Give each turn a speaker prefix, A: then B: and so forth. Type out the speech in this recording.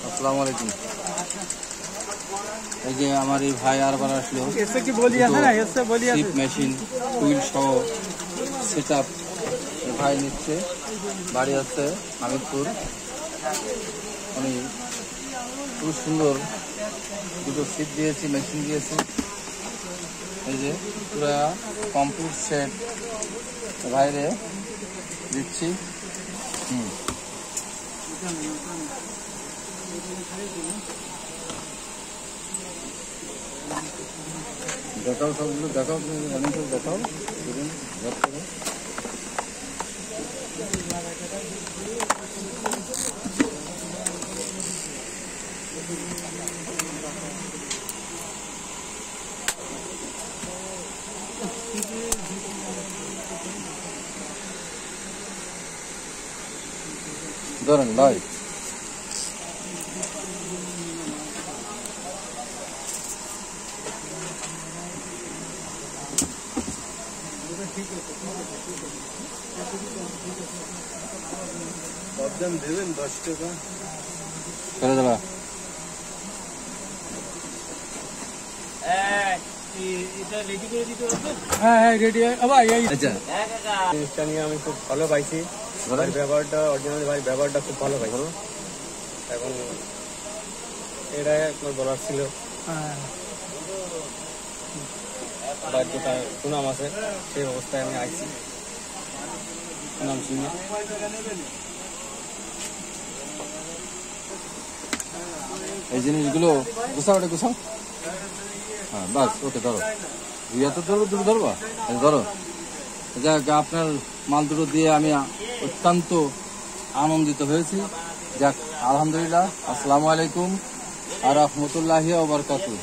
A: আসসালামু আলাইকুম। এই যে আমার এই ভাই আরবার আসলো, মেশিন হুইল সহ সেট আপ ভাই নিচ্ছে। বাড়ি আছে হামিদপুর। আমি খুব সুন্দর দুটো সিট দিয়েছি, মেশিন দিয়েছি। এই যে পুরা কমপ্লিট সেট বাইরে দিচ্ছি। দেখাও, সবগুলো দেখাও, রানিং সব দেখাও। ধরেন ভাই, দেবেন 10 টাকা করে দেবা। জিনিসটা নিয়ে আমি খুব ভালো পাইছি। ব্যবহারটা অরিজিনালি ভাই, ব্যবহারটা খুব ভালো পাই। এখন এটাই আপনার বলার ছিল। যেটা সুনাম আছে সেই অবস্থায় আমি আইছি, সুনাম শুনে। এই জিনিসগুলো গুছাও, ওটা গুছাও। হ্যাঁ বাস, ওকে ধরো। তো ধরো, দুটো ধরবা, ধরো। যাক, আপনার মাল দুটো দিয়ে আমি অত্যন্ত আনন্দিত হয়েছি। যাক, আলহামদুলিল্লাহ। আসসালামু আলাইকুম আর রাহমাতুল্লাহি ওয়া বারাকাতুহু।